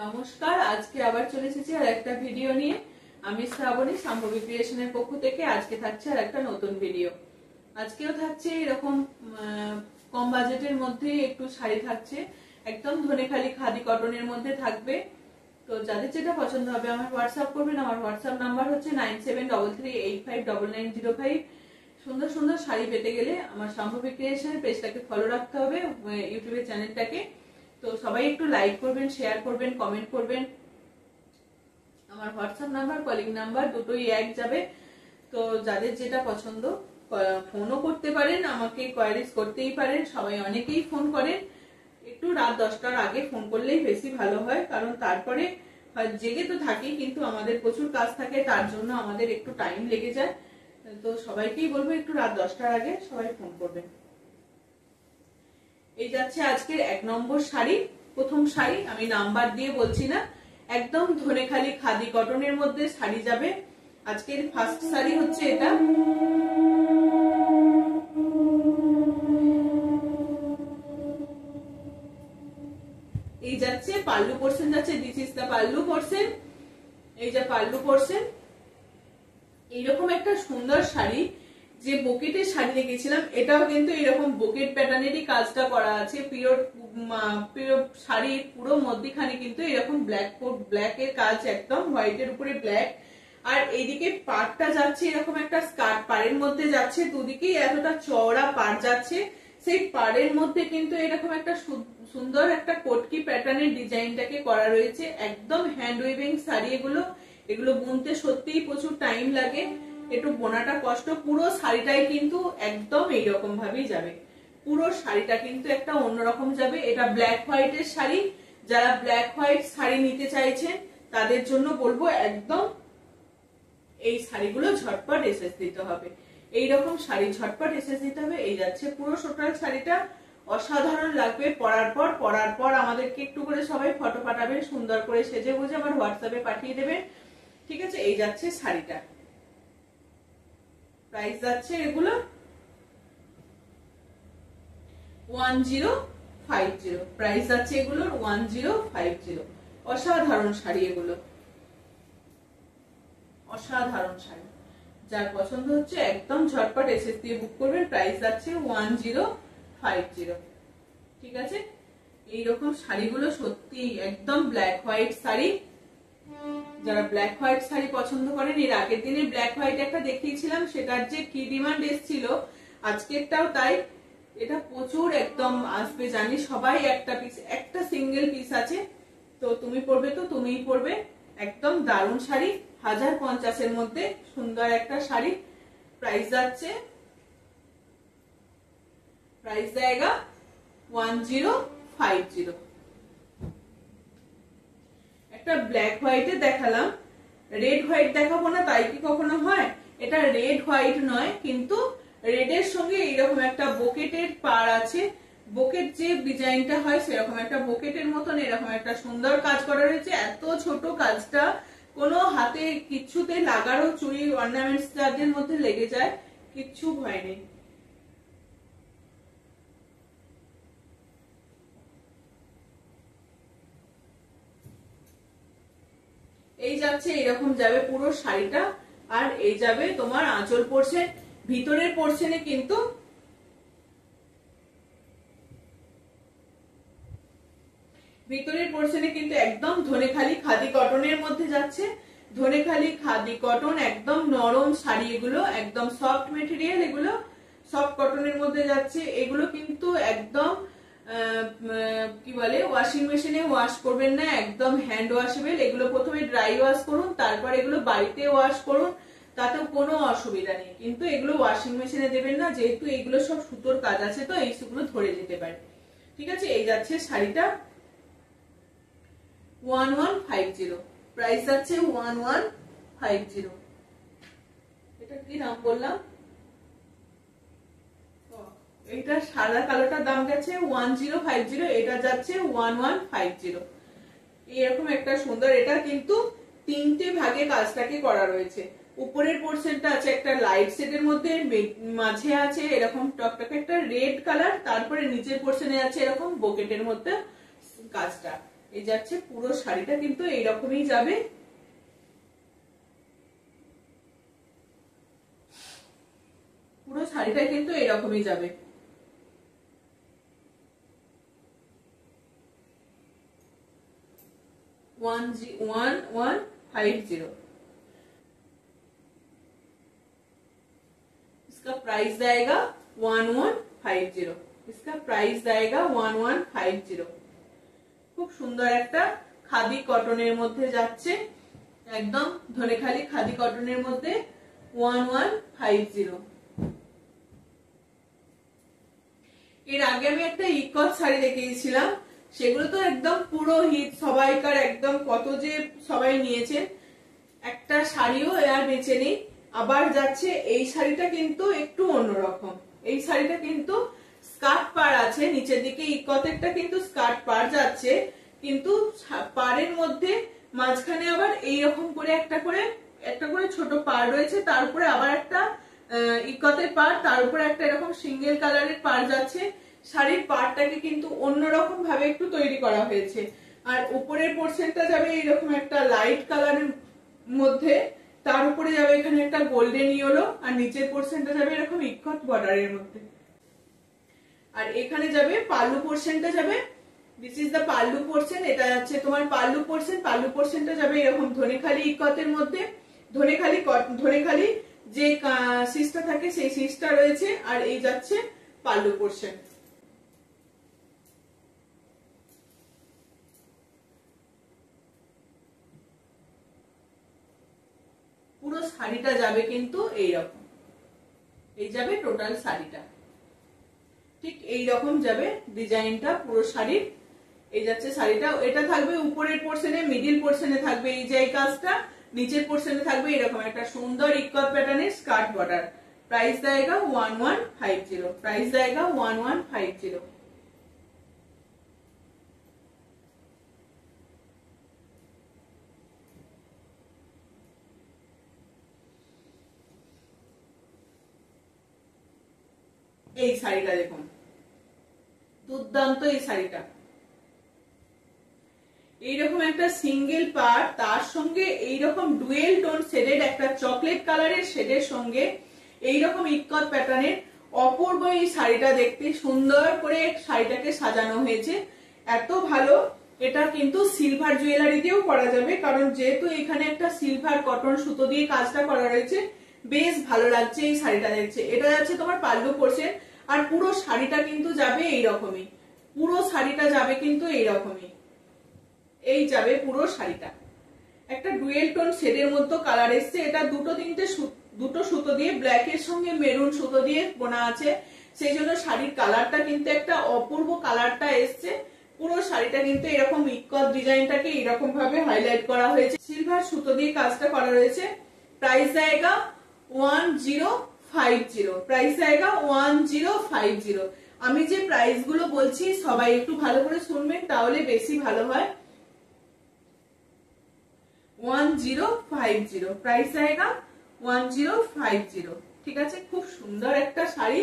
নমস্কার, আজকে আবার চলে এসেছি আর একটা ভিডিও নিয়ে। আমি শ্রাবণী, শাম্ভবী ক্রিয়েশনের পক্ষ থেকে। আজকে থাকছে আর একটা নতুন ভিডিও। আজকেও থাকছে এরকম কম বাজেটের মধ্যে একটু শাড়ি থাকছে, একদম ধনেখালি খাদি কটনের মধ্যে থাকবে। তো যাদের যেটা পছন্দ হবে আমার হোয়াটসঅ্যাপ করবেন। আমার হোয়াটসঅ্যাপ নাম্বার হচ্ছে 9733859905। সুন্দর সুন্দর শাড়ি পেতে গেলে আমার শাম্ভবী ক্রিয়েশনের পেজটাকে ফলো রাখতে হবে, ইউটিউবের চ্যানেলটাকে। তো সবাই একটু লাইক করবেন, শেয়ার করবেন, কমেন্ট করবেন। আমার হোয়াটসঅ্যাপ নাম্বার, কলিং নাম্বার দুটোই এক যাবে। তো যাদের যেটা পছন্দ ফোনও করতে পারেন, আমাকে কোয়ারিজ করতেই পারেন। সবাই অনেকেই ফোন করেন, একটু রাত 10টার আগে ফোন করলেই বেশি ভালো হয়, কারণ তারপরে জেগে তো থাকি কিন্তু আমাদের প্রচুর কাজ থাকে, তার জন্য আমাদের একটু টাইম লেগে যায়। তো সবাইকেই বলবো একটু রাত 10টার আগে সবাই ফোন করবেন। এই যাচ্ছে আজকের 1 নম্বর শাড়ি। প্রথম শাড়ি, আমি নাম্বার দিয়ে বলছি না, একদম ধনেখালি খাদি কটনের মধ্যে শাড়ি যাবে। আজকের ফার্স্ট শাড়ি হচ্ছে এটা। এই যাচ্ছে পাল্লু পোরশন যাচ্ছে, this is the pallu portion. এই যে পাল্লু পোরশন, এইরকম একটা সুন্দর শাড়ি। যে বোকেটের শাড়ি দেখেছিলাম, এটাও কিন্তু এরকম বোকেট প্যাটার্নেরই কাজটা করা আছে। পিওর শাড়ির পুরো মধ্যখানে কিন্তু এরকম ব্ল্যাক এর কাজ, একদম হোয়াইটের উপরে ব্ল্যাক। আর এইদিকে পাড়টা যাচ্ছে এরকম একটা স্কার্ট, পাড়ের মধ্যে যাচ্ছে, দুদিকেই এতটা চওড়া পাড় যাচ্ছে। সেই পাড়ের মধ্যে কিন্তু এরকম একটা সুন্দর একটা কোটকি প্যাটার্নের ডিজাইনটাকে করা রয়েছে। একদম হ্যান্ড উইভিং শাড়ি এগুলো বুনতে সত্যিই প্রচুর টাইম লাগে, একটু বোনাটা কষ্ট। পুরো শাড়িটাই কিন্তু একদম এইরকম ভাবেই যাবে। পুরো শাড়িটা কিন্তু একটা অন্যরকম যাবে। এটা ব্ল্যাক হোয়াইটের শাড়ি। যারা ব্ল্যাক হোয়াইট শাড়ি নিতে চাইছেন তাদের জন্য বলবো একদম এই শাড়িগুলো ঝটপট এসেস দিতে হবে। এইরকম শাড়ি ঝটপট এসেস দিতে হবে। এই যাচ্ছে পুরো টোটাল শাড়িটা, অসাধারণ লাগবে পরার পর আমাদেরকে একটু করে সবাই ফটো পাঠাবেন, সুন্দর করে সেজে গুজে আমার হোয়াটসঅ্যাপে পাঠিয়ে দেবেন, ঠিক আছে? এই যাচ্ছে শাড়িটা। প্রাইস যাচ্ছে এগুলো 1050। প্রাইস যাচ্ছে এগুলোর 1050। অসাধারণ শাড়ি এগুলো, অসাধারণ শাড়ি। যার পছন্দ হচ্ছে একদম ঝটপট এসএস দিয়ে বুক করবেন। প্রাইস যাচ্ছে 1050, ঠিক আছে? এইরকম শাড়িগুলো সত্যি একদম ব্ল্যাক হোয়াইট শাড়ি। যারা ব্ল্যাক হোয়াইট শাড়ি পছন্দ করেন, এর আগের দিনে ব্ল্যাক হোয়াইট একটা দেখিয়েছিলাম, সেটার যে কি ডিমান্ড এসেছিল, আজকেরটাও তাই। এটা প্রচুর একদম আসবে জানি, সবাই একটা সিঙ্গেল পিস আছে। তো তুমি পরবে তো তুমিই পরবে। একদম দারুণ শাড়ি, 1050-এর মধ্যে সুন্দর একটা শাড়ি। প্রাইস যাচ্ছে, প্রাইস জায়গা 1050। একটা ব্ল্যাক হোয়াইটে দেখালাম, রেড হোয়াইট দেখাবো না তাই কি কখনো হয়? এটা রেড হোয়াইট নয়, কিন্তু রেডের সঙ্গে এইরকম একটা বোকেটের পাড় আছে। বোকেট যে ডিজাইনটা হয় সেরকম একটা বোকেটের মতন এরকম একটা সুন্দর কাজ করা রয়েছে। এত ছোট কাজটা, কোনো হাতে কিচ্ছুতে লাগারও, চুড়ি অর্নামেন্টস যাদের মধ্যে লেগে যায়, কিচ্ছু ভয় নেই। এই যাচ্ছে এরকম যাবে পুরো শাড়িটা। আর এই যাবে তোমার আঁচল পোরশন। ভিতরের পোরশনে কিন্তু একদম ধনেখালি খাদি কটনের মধ্যে যাচ্ছে। ধনেখালি খাদি কটন, একদম নরম শাড়ি এগুলো, একদম সফট মেটেরিয়াল, এগুলো সফট কটনের মধ্যে যাচ্ছে। এগুলো কিন্তু একদম কি বলে, ওয়াশিং মেশিনে ওয়াশ করবেন না, একদম হ্যান্ড ওয়াশেবল। এগুলো প্রথমে ড্রাই ওয়াশ করুন, তারপর এগুলো বাড়িতে ওয়াশ করুন, তাতেও কোনো অসুবিধা নেই। কিন্তু এগুলো ওয়াশিং মেশিনে দেবেন না, যেহেতু এগুলো সব সুতোর কাজ আছে, তো এই সুগুলো ধরে যেতে পারে, ঠিক আছে? এই যাচ্ছে শাড়িটা 1150। প্রাইস যাচ্ছে 1150। এটা কি নাম বললাম? এটা সাদা কালোটার দাম গেছে 1050, এটা যাচ্ছে 1150। এরকম একটা সুন্দর, এটা কিন্তু 3টে ভাগে কাজটাকে করা রয়েছে। উপরের পোরশনটা আছে একটা লাইট শেডের মধ্যে, মাঝে আছে এরকম টকটকে একটা রেড কালার, তারপরে নিচের পোরশনে আছে এরকম বোকেটের মধ্যে কাজটা। এই যাচ্ছে পুরো শাড়িটা কিন্তু এইরকমই যাবে। পুরো শাড়িটা কিন্তু এরকমই যাবে। इसका प्राइस जाएगा 1150। इसका प्राइस जाएगा 1150। খুব সুন্দর একটা খাদি কটনের মধ্যে যাচ্ছে, একদম ধনেখালি খাদি কটনের মধ্যে 1150। এর আগে আমি একটা ইকট শাড়ি দেখিয়েছিলাম, সেগুলো তো একদম পুরো হিট, সবাইকার একদম কত যে সবাই নিয়েছে, একটা শাড়িও আর বেঁচে নেই। আবার যাচ্ছে এই শাড়িটা কিন্তু একটু অন্যরকম। এই শাড়িটা কিন্তু স্কার্ট পাড় আছে নিচের দিকে, ইকটেরটা কিন্তু স্কার্ট পাড় যাচ্ছে, কিন্তু পাড়ের মধ্যে মাঝখানে আবার এইরকম করে একটা করে ছোট পাড় রয়েছে, তার উপরে আবার একটা ইকতের পাড়, তার উপরে একটা এরকম সিঙ্গেল কালারের পাড় যাচ্ছে। শাড়ির পাড়টাকে কিন্তু অন্যরকম ভাবে একটু তৈরি করা হয়েছে। আর উপরের পোর্শনটা যাবে এইরকম একটা লাইট কালারের মধ্যে, তার উপরে যাবে এখানে একটা গোল্ডেন ইয়েলো, আর নিচের পোর্শনটা যাবে এরকম ইকট বর্ডারের মধ্যে। আর এখানে যাবে পাল্লু পোর্শনটা যাবে, this is the pallu portion. এটা যাচ্ছে তোমার পাল্লু পোর্শন। পাল্লু পোর্শনটা যাবে এরকম ধনেখালি ইকতের মধ্যে, ধনেখালি যে সিস্টা থাকে সেই সিস্টা রয়েছে, আর এই যাচ্ছে পাল্লু পোর্শন। পুরো শাড়িটা যাবে কিন্তু এইরকম, এই যাবে টোটাল শাড়িটা, ঠিক এইরকম যাবে ডিজাইনটা পুরো শাড়ির। এই যাচ্ছে শাড়িটা, এটা থাকবে উপরের পোর্শনে, মিডিল পোর্শনে থাকবে এই যে কাজটা, নিচের পোর্শনে থাকবে এরকম একটা সুন্দর ইকট প্যাটার্নের স্কার্ট বর্ডার। प्राइस जाएगा 1150। प्राइस जाएगा 1150। এই শাড়িটা দেখুন, দুর্দান্ত এই শাড়িটা। এইরকম একটা সিঙ্গেল পার্ট, তার সঙ্গে এইরকম ডুয়েল টোন শেডের একটা চকলেট কালারের শেডের সঙ্গে এইরকম ইকট প্যাটার্নের অপূর্ব এই শাড়িটা দেখতে, সুন্দর করে শাড়িটাকে সাজানো হয়েছে, এত ভালো। এটা কিন্তু সিলভার জুয়েলারি দিয়েও করা যাবে, কারণ যেহেতু এখানে একটা সিলভার কটন সুতো দিয়ে কাজটা করা রয়েছে, বেশ ভালো লাগছে এই শাড়িটা দেখছে। এটা যাচ্ছে তোমার পাল্লু পোর্শন, আর পুরো শাড়িটা কিন্তু যাবে এইরকমই, পুরো শাড়িটা যাবে কিন্তু এইরকমই, এই যাবে পুরো শাড়িটা। একটা ডুয়েল টোন শেডের মধ্যে কালার এসছে, এটা দুটো সুতো দিয়ে, ব্ল্যাক এর সঙ্গে মেরুন সুতো দিয়ে বোনা আছে, সেই জন্য শাড়ির কালারটা কিন্তু একটা অপূর্ব কালারটা এসছে। পুরো শাড়িটা কিন্তু এরকম ইকট ডিজাইনটাকে এরকম ভাবে হাইলাইট করা হয়েছে, সিলভার সুতো দিয়ে কাজটা করা রয়েছে। প্রাইস জায়গা 1050। প্রাইস জায়গা 1050। আমি যে প্রাইস গুলো বলছি সবাই একটু ভালো করে শুনবেন, তাহলে বেশি ভালো হয়। 1050 প্রাইস জায়গা 1050। ঠিক আছে, খুব সুন্দর একটা শাড়ি,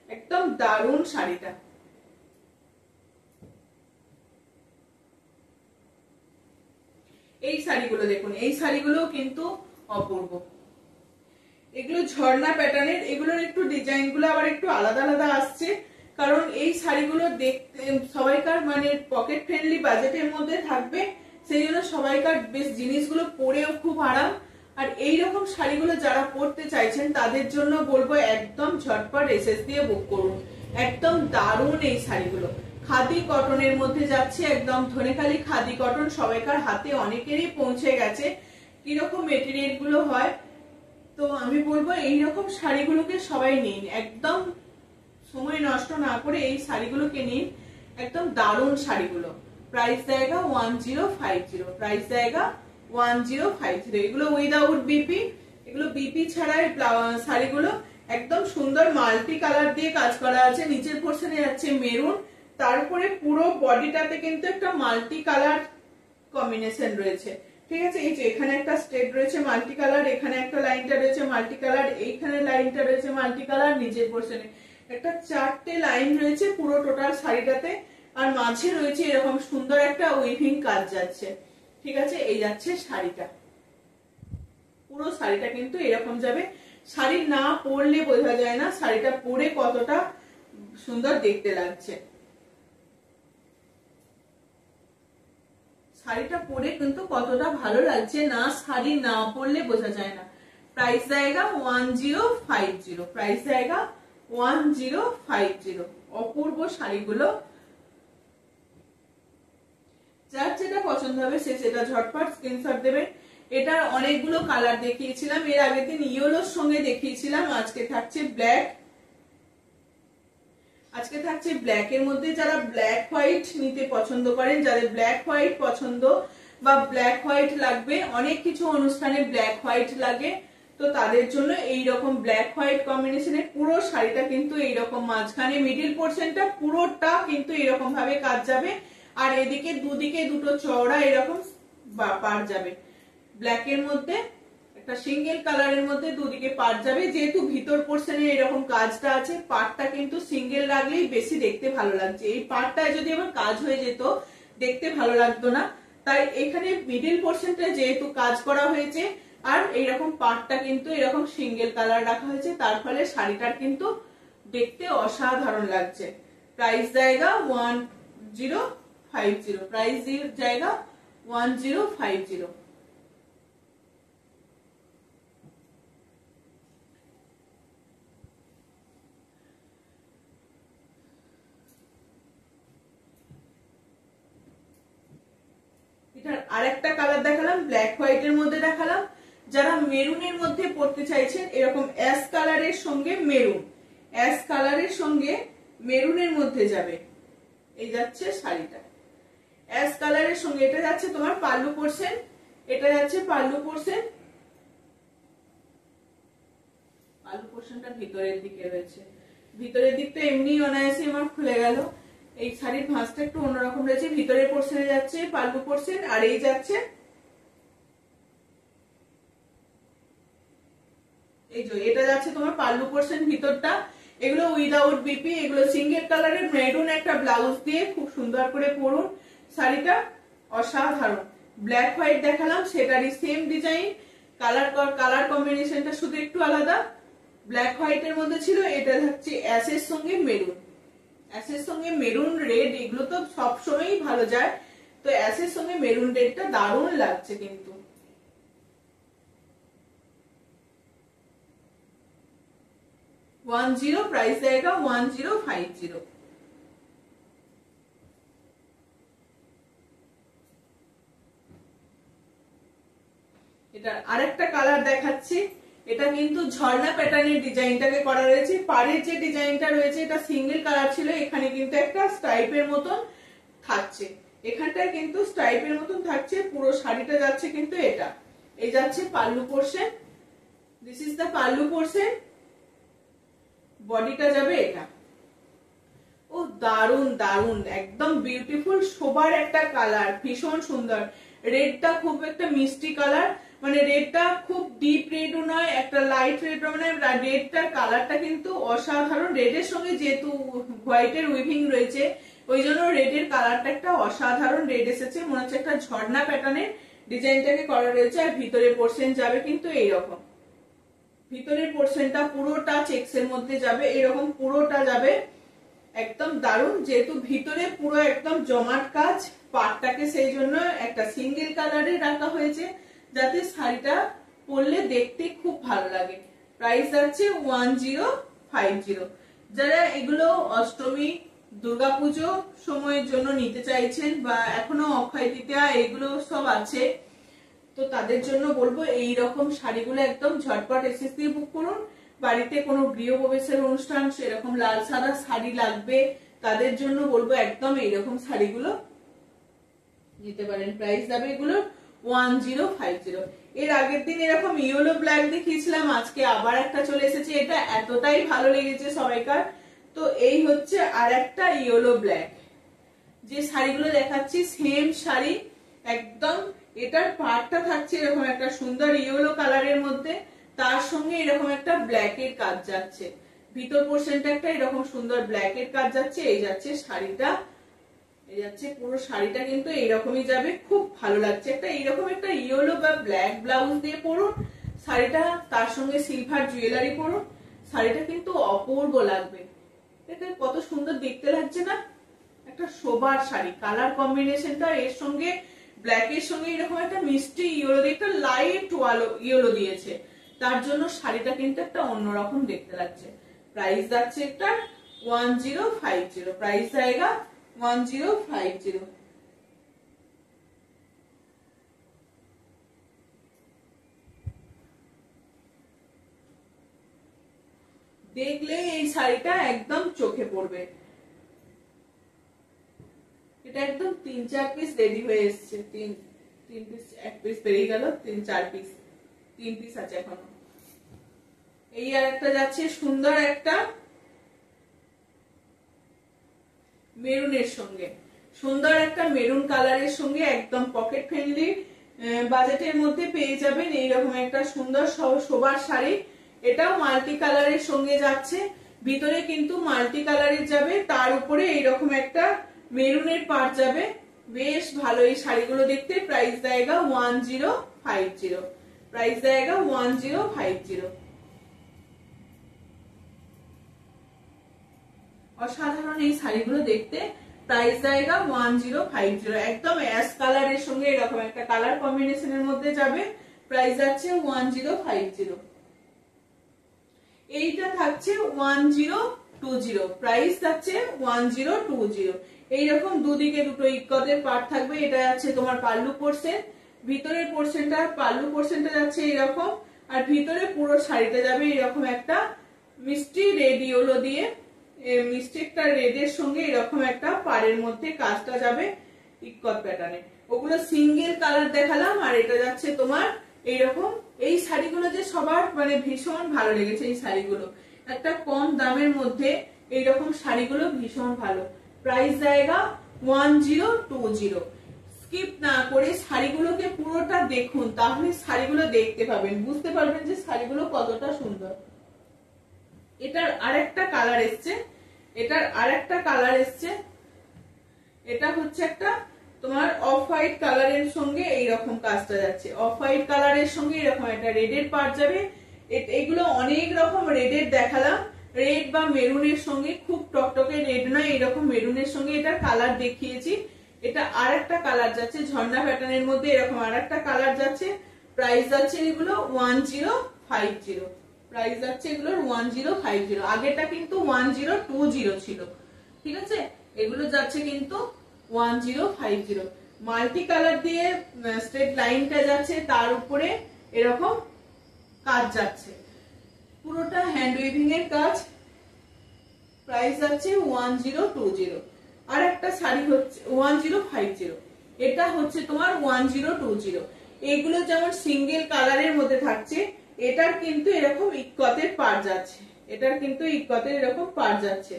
একদম দারুণ শাড়িটা। এই শাড়িগুলো দেখুন, এই শাড়িগুলো কিন্তু অপূর্ব। এগুলো ঝর্ণা প্যাটার্নের, এগুলোর একটু ডিজাইন গুলো আবার একটু আলাদা আলাদা আসছে, কারণ এই শাড়িগুলো দেখতে সবাইকার মানে পকেট ফ্রেন্ডলি বাজেটের মধ্যে থাকবে, সেই জন্য সবাইকার বেশ জিনিসগুলো পরেও খুব আরাম। আর এইরকম শাড়িগুলো যারা পরতে চাইছেন তাদের জন্য বলবো একদম ঝটপট এসএস দিয়ে বুক করুন, একদম দারুণ এই শাড়িগুলো। খাদি কটনের মধ্যে যাচ্ছে, একদম ধনেখালি খাদি কটন, সবাইকার হাতে অনেকেরই পৌঁছে গেছে কিরকম মেটেরিয়াল গুলো হয়। তো আমি বলবো এইরকম শাড়িগুলোকে সবাই নিন, একদম সময় নষ্ট না করে এই শাড়িগুলোকে নিন, একদম দারুণ শাড়িগুলো। প্রাইস জায়গা 1050। প্রাইস জায়গা 1050। এগুলো উইদাউট বিপি, এগুলো বিপি ছাড়া শাড়িগুলো একদম সুন্দর মাল্টি কালার দিয়ে কাজ করা আছে। নিচের পোর্শনে যাচ্ছে মেরুন, তারপরে পুরো বডিটাতে কিন্তু একটা মাল্টি কালার কম্বিনেশন রয়েছে। ঠিক আছে, এই যে এখানে একটা স্টেপ রয়েছে মাল্টি কালার, এখানে একটা লাইনটা রয়েছে মাল্টি কালার, এইখানে লাইনটা রয়েছে মাল্টি কালার, নিচের পোর্শনে একটা চারটে লাইন রয়েছে পুরো টোটাল শাড়িটাতে। আর মাঝে রয়েছে এরকম সুন্দর একটা উইভিং কাজ যাচ্ছে। ঠিক আছে, এই যাচ্ছে শাড়িটা, পুরো শাড়িটা কিন্তু এরকম যাবে। শাড়ি না পরলে বোঝা যায় না শাড়িটা পরে কতটা সুন্দর দেখতে লাগছে। শাড়িটা পরে কিন্তু কতটা ভালো লাগছে না, শাড়ি না পরলে বোঝা যায় না। প্রাইস জায়গা 1050, প্রাইস জায়গা 1050। অপূর্ব শাড়িগুলো, যার যেটা পছন্দ হবে সে সেটা ঝটপট স্ক্রিনশট দেবেন। এটার অনেকগুলো কালার দেখিয়েছিলাম, এর আগের দিন ইয়েলোর সঙ্গে দেখিয়েছিলাম, আজকে থাকছে ব্ল্যাক। আজকে থাকছে ব্ল্যাক এর মধ্যে। যারা ব্ল্যাক হোয়াইট নিতে পছন্দ করেন, যাদের ব্ল্যাক হোয়াইট পছন্দ বা ব্ল্যাক হোয়াইট লাগবে, অনেক কিছু অনুষ্ঠানে ব্ল্যাক হোয়াইট লাগে, তো তাদের জন্য এই রকম ব্ল্যাক হোয়াইট কম্বিনেশনের পুরো শাড়িটা কিন্তু এইরকম মাঝখানে মিডিল পোর্শনটা পুরোটা কিন্তু এরকম ভাবে কাজ যাবে, আর এদিকে দুদিকে দুটো চওড়া এরকম পার যাবে। ব্ল্যাক এর মধ্যে একটা সিঙ্গেল কালারের মধ্যে দুদিকে পার যাবে। যেহেতু ভিতর পোর্শনে এরকম কাজটা আছে, পারটা কিন্তু সিঙ্গেল রাখলেই বেশি দেখতে ভালো লাগছে। এই পারটায় যদি আবার কাজ হয়ে যেত দেখতে ভালো লাগতো না, তাই এখানে মিডিল পোর্শনটা যেহেতু কাজ করা হয়েছে আর এইরকম পারটা কিন্তু এরকম সিঙ্গেল কালার রাখা হয়েছে, তার ফলে শাড়িটার কিন্তু দেখতে অসাধারণ লাগছে। প্রাইস জায়গা 1050, প্রাইস জায়গা 1050। এটার আরেকটা কালার দেখালাম, ব্ল্যাক হোয়াইট এর মধ্যে দেখালাম। যারা মেরুনের মধ্যে পড়তে চাইছেন, এরকম অ্যাশ কালারের সঙ্গে মেরুন, অ্যাশ কালারের সঙ্গে মেরুনের মধ্যে যাবে, এই যাচ্ছে শাড়িটা। অ্যাশ কালারের সঙ্গে এটা যাচ্ছে তোমার পাল্লু পোর্শন, এটা যাচ্ছে পাল্লু পোর্শন। পাল্লু পোর্শনটা ভিতরের দিকে রয়েছে, ভিতরের দিকটা এমনি অনায়াসে আমার খুলে গেল। এই শাড়ির ভাঁজটা একটু অন্যরকম রয়েছে, ভিতরের পোর্শনে যাচ্ছে পাল্লু পোর্শন, আর এই যাচ্ছে এই যে এটা যাচ্ছে তোমার পাল্লু পোর্শন ভিতরটা। এগুলো উইদাউট বিপি, এগুলো সিঙ্গেল কালারের মেরুন একটা ব্লাউজ দিয়ে খুব সুন্দর করে পরুন, শাড়িটা অসাধারণ। ব্ল্যাক হোয়াইট দেখালাম, সেটারই সেম ডিজাইন, কালার কম্বিনেশনটা শুধু একটু আলাদা। ব্ল্যাক হোয়াইট এর মধ্যে ছিল, এটা হচ্ছে অ্যাশের সঙ্গে মেরুন, অ্যাশের সঙ্গে মেরুন রেড, এগুলো তো সবসময়ই ভালো যায়, তো অ্যাশের সঙ্গে মেরুন রেডটা দারুণ লাগছে কিন্তু। প্রাইস জায়গা 1050। এটা আরেকটা কালার দেখাচ্ছি, এটা কিন্তু ঝর্ণা প্যাটার্নের ডিজাইনটাকে করা রয়েছে। পাড়ের যে ডিজাইনটা রয়েছে এটা সিঙ্গেল কালার ছিল, এখানে কিন্তু একটা স্ট্রাইপের মতন থাকছে, এখানটায় কিন্তু স্ট্রাইপের মতন থাকছে। পুরো শাড়িটা যাচ্ছে কিন্তু এটা, এই যাচ্ছে pallu portion, this is the pallu portion, বডিটা যাবে এটা। ও দারুন দারুন, একদম বিউটিফুল, শোবার একটা কালার, ভীষণ সুন্দর। রেডটা খুব একটা মিষ্টি কালার, মানে রেডটা খুব ডিপ রেডও নয়, একটা লাইট রেড, মানে রেডটার কালারটা কিন্তু অসাধারণ। রেডের সঙ্গে যেহেতু হোয়াইটের উইভিং রয়েছে, ওই জন্য রেডের কালারটা একটা অসাধারণ রেড এসেছে, মনে হচ্ছে একটা ঝর্ণা প্যাটার্নের ডিজাইনটাকে করা রয়েছে। আর ভিতরের পোর্শন যাবে কিন্তু এইরকম, ভিতরের পোর্শনটা পুরোটা চেক্সের মধ্যে যাবে, এরকম পুরোটা যাবে, একদম দারুণ। যেহেতু ভিতরে পুরো একদম জমাট কাজ, পাটটাকে সেই জন্য একটা সিঙ্গেল কালারে রাখা হয়েছে, যাতে শাড়িটা পরলে দেখতে খুব ভালো লাগে। প্রাইস আছে 1050। যারা এগুলো অষ্টমী, দুর্গাপুজো সময়ের জন্য নিতে চাইছেন, বা এখনো অক্ষয় তৃতীয়া এগুলো সব আছে, তো তাদের জন্য বলবো এই রকম শাড়িগুলো একদম ঝটপট এসএস দিয়ে বুক করুন। বাড়িতে কোনো গৃহপ্রবেশের অনুষ্ঠান, সেরকম লাল সাদা শাড়ি লাগবে, তাদের জন্য বলবো একদম এইরকম শাড়িগুলো নিতে পারেন। প্রাইস যাবে এগুলো 1050। এর আগের দিন এরকম ইয়েলো ব্ল্যাক দেখিয়েছিলাম, আজকে আবার একটা চলে এসেছে, এটা এতটাই ভালো লেগেছে সবাইকার। তো এই হচ্ছে আর একটা ইয়েলো ব্ল্যাক, যে শাড়িগুলো দেখাচ্ছি সেম শাড়ি একদম। এটার পাড়টা থাকছে এরকম একটা সুন্দর ইয়েলো কালারের মধ্যে, তার সঙ্গে এরকম একটা ব্ল্যাক এর কাজ যাচ্ছে, ভিতর পোর্শনটা একটা এরকম সুন্দর ব্ল্যাক এর কাজ যাচ্ছে, এই যাচ্ছে শাড়িটা। এই যাচ্ছে পুরো শাড়িটা কিন্তু এইরকমই যাবে, খুব ভালো লাগছে। একটা এইরকম একটা ইয়েলো বা ব্ল্যাক ব্লাউজ দিয়ে পরুন শাড়িটা, তার সঙ্গে সিলভার জুয়েলারি পরুন, শাড়িটা কিন্তু অপূর্ব লাগবে। দেখতে কত সুন্দর দেখতে লাগছে না, একটা শোবার শাড়ি। কালার কম্বিনেশনটা এর সঙ্গে ব্ল্যাক এর সঙ্গে এরকম একটা মিষ্টি ইয়েলো দিয়ে একটা লাইট ইয়েলো দিয়েছে, তার জন্য শাড়িটা কিন্তু একটা অন্যরকম দেখতে লাগছে। প্রাইস যাচ্ছে একটা 1050, প্রাইস জায়গা 1050। দেখলে এই শাড়িটা একদম চোখে পড়বে। এটা একদম 3-4 পিস রেডি হয়ে এসছে, 3 পিস, 1 পিস বেরিয়ে গেল, 3-4 পিস, 3 পিস আছে এখনো। এই আর একটা যাচ্ছে সুন্দর একটা মেরুনের সঙ্গে, সুন্দর একটা মেরুন কালারের সঙ্গে একদম পকেট ফ্রেন্ডলি বাজেটের মধ্যে পেয়ে যাবেন এইরকম একটা সুন্দর শোবার শাড়ি। এটাও মাল্টি কালারের সঙ্গে যাচ্ছে, ভিতরে কিন্তু মাল্টি কালারের যাবে, তার উপরে এইরকম একটা মেরুনের পাড় যাবে। বেশ ভালো এই শাড়িগুলো দেখতে। প্রাইস জায়গা 1050, প্রাইস জায়গা 1050। অসাধারণ এই শাড়িগুলো দেখতে, প্রাইস জায়গা 1050। একদম অ্যাশ কালারের সঙ্গে এরকম একটা কালার কম্বিনেশনের মধ্যে যাবে, প্রাইস যাচ্ছে 1050। এইটা থাকছে 1020, প্রাইস যাচ্ছে 1020। এইরকম দুদিকে দুটো ইক্কতের পার্ট থাকবে। এটা যাচ্ছে তোমার পাল্লু পোর্শন, ভিতরের পোর্শনটা, পাল্লু পোর্শনটা যাচ্ছে এরকম, আর ভিতরে পুরো শাড়িটা যাবে এরকম একটা মিষ্টি রেড ইয়েলো দিয়ে, মিষ্টি একটা রেডের সঙ্গে এরকম একটা পাড়ের মধ্যে কাজটা যাবে ইক্কত প্যাটার্নে। ওগুলো সিঙ্গেল কালার দেখালাম, আর এটা যাচ্ছে তোমার এইরকম। এই শাড়িগুলো যে সবার মানে ভীষণ ভালো লেগেছে, এই শাড়িগুলো একটা কম দামের মধ্যে এইরকম শাড়িগুলো ভীষণ ভালো। প্রাইস জায়গা 1020। স্কিপ না করে শাড়িগুলোকে পুরোটা দেখুন, তাহলে শাড়িগুলো দেখতে পাবেন, বুঝতে পারবেন যে শাড়িগুলো কতটা সুন্দর। এটার আরেকটা কালার এসছে, এটার আরেকটা কালার এসছে, এটা হচ্ছে একটা তোমার অফ হোয়াইট কালারের সঙ্গে এইরকম কাজটা যাচ্ছে, অফ হোয়াইট কালারের সঙ্গে এরকম একটা রেডের পার্ট যাবে। এগুলো অনেক রকম রেডের দেখালাম, রেড বা মেরুনের সঙ্গে, খুব টকটকে রেড নয়, এরকম মেরুনের সঙ্গে এটার কালার দেখিয়েছি। এটা আরেকটা কালার যাচ্ছে ঝর্ণা প্যাটার্নের মধ্যে, এরকম আরেকটা কালার যাচ্ছে। প্রাইস যাচ্ছে এগুলো 1050, প্রাইস যাচ্ছে এগুলোর 1050। আগেটা কিন্তু 1020 ছিল, ঠিক আছে, এগুলো যাচ্ছে কিন্তু 1050। মাল্টি কালার দিয়ে স্ট্রেট লাইনটা যাচ্ছে, তার উপরে এরকম কাজ যাচ্ছে, পুরোটা হ্যান্ড উইভিং এর কাজ। প্রাইস যাচ্ছে 1020। আর একটা শাড়ি হচ্ছে 1050, এটা হচ্ছে তোমার 1020। এগুলো যেমন সিঙ্গেল কালারের মধ্যে থাকছে, এটার কিন্তু এরকম ইক্কতের পাড় যাচ্ছে, এটার কিন্তু ইক্কতের এরকম পাড় যাচ্ছে,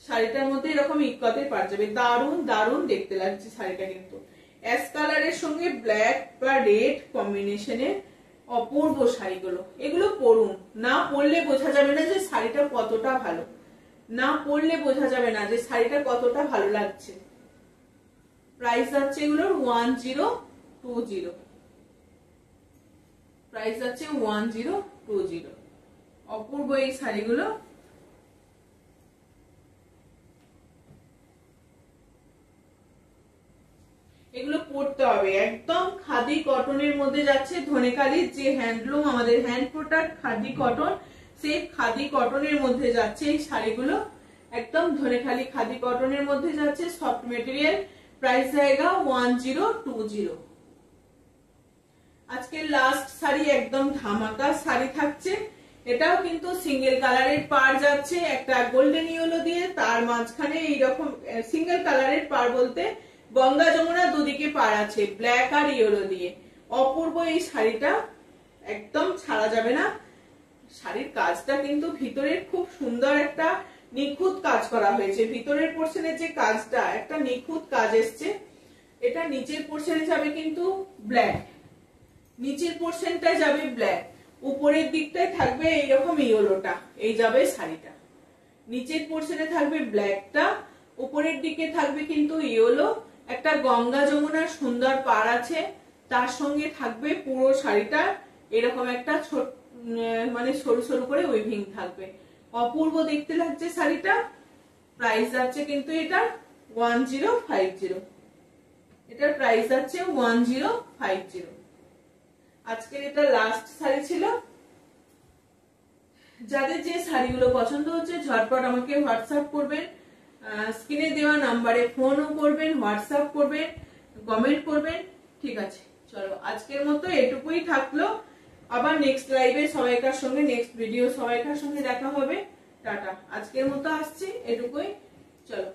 শাড়িটার মধ্যে এরকম ইক্কতের পাড় যাবে। দারুন দারুন দেখতে লাগছে শাড়িটা, কিন্তু অ্যাশ কালারের সঙ্গে ব্ল্যাক বা রেড কম্বিনেশনের অপূর্ব শাড়িগুলো। এগুলো পরুন, না পরলে বোঝা যাবে না যে শাড়িটা কতটা ভালো, না পরলে বোঝা যাবে না যে শাড়িটা কতটা ভালো লাগছে। প্রাইস যাচ্ছে এগুলোর 1020, প্রাইস যাচ্ছে 1020। অপূর্ব এই শাড়িগুলো। এগুলো পরতে হবে, একদম খাদি কটনের মধ্যে যাচ্ছে। ধনেখালির যে হ্যান্ডলুম, আমাদের হ্যান্ড প্রোডাক্ট খাদি কটন, সেই খাদি কটনের মধ্যে যাচ্ছে এই শাড়িগুলো, একদম ধনেখালি খাদি কটনের মধ্যে যাচ্ছে, সফট মেটেরিয়াল। প্রাইস জায়গা 1020। আজকে লাস্ট শাড়ি একদম ধামাকা শাড়ি থাকছে, এটাও কিন্তু সিঙ্গেল কালারের পাড় যাচ্ছে, একটা গোল্ডেন ইয়েলো দিয়ে, তার মাঝখানে এইরকম সিঙ্গেল কালারের পাড় বলতে গঙ্গা যমুনা দুদিকে পাড় আছে, ব্ল্যাক আর ইয়েলো দিয়ে। অপূর্ব এই শাড়িটা, একদম ছাড়া যাবে না। শাড়ির কাজটা কিন্তু ভিতরের খুব সুন্দর একটা নিখুঁত কাজ করা হয়েছে, ভিতরের পোর্শনের যে কাজটা একটা নিখুঁত কাজ এসছে। এটা নিচের পোর্শনে যাবে কিন্তু ব্ল্যাক, নিচের পোর্শনটা যাবে ব্ল্যাক, উপরের দিকটায় থাকবে এইরকম ইয়েলোটা, এই যাবে শাড়িটা। নিচের পোর্শনে থাকবে ব্ল্যাকটা, উপরের দিকে থাকবে কিন্তু ইয়েলো, একটা গঙ্গা যমুনার সুন্দর পাড় আছে, তার সঙ্গে থাকবে পুরো শাড়িটা এরকম একটা মানে সরু সরু করে উইভিং থাকবে। অপূর্ব দেখতে লাগছে শাড়িটা। প্রাইস যাচ্ছে কিন্তু এটা 1050, এটার প্রাইস যাচ্ছে 1050। আজকের এটা লাস্ট শাড়ি ছিল। যাদের যে শাড়িগুলো পছন্দ হচ্ছে ঝটপট আমাকে হোয়াটসঅ্যাপ করবেন, স্ক্রিনে দেওয়া নাম্বারে ফোনও করবেন, হোয়াটসঅ্যাপ করবেন, কমেন্ট করবেন। ঠিক আছে, চলো আজকের মতো এটুকুই থাকলো। আবার নেক্সট লাইভে সবাইকার সঙ্গে, নেক্সট ভিডিও সবাইকার সঙ্গে দেখা হবে। টাটা, আজকের মতো আসছি, এটুকুই, চলো।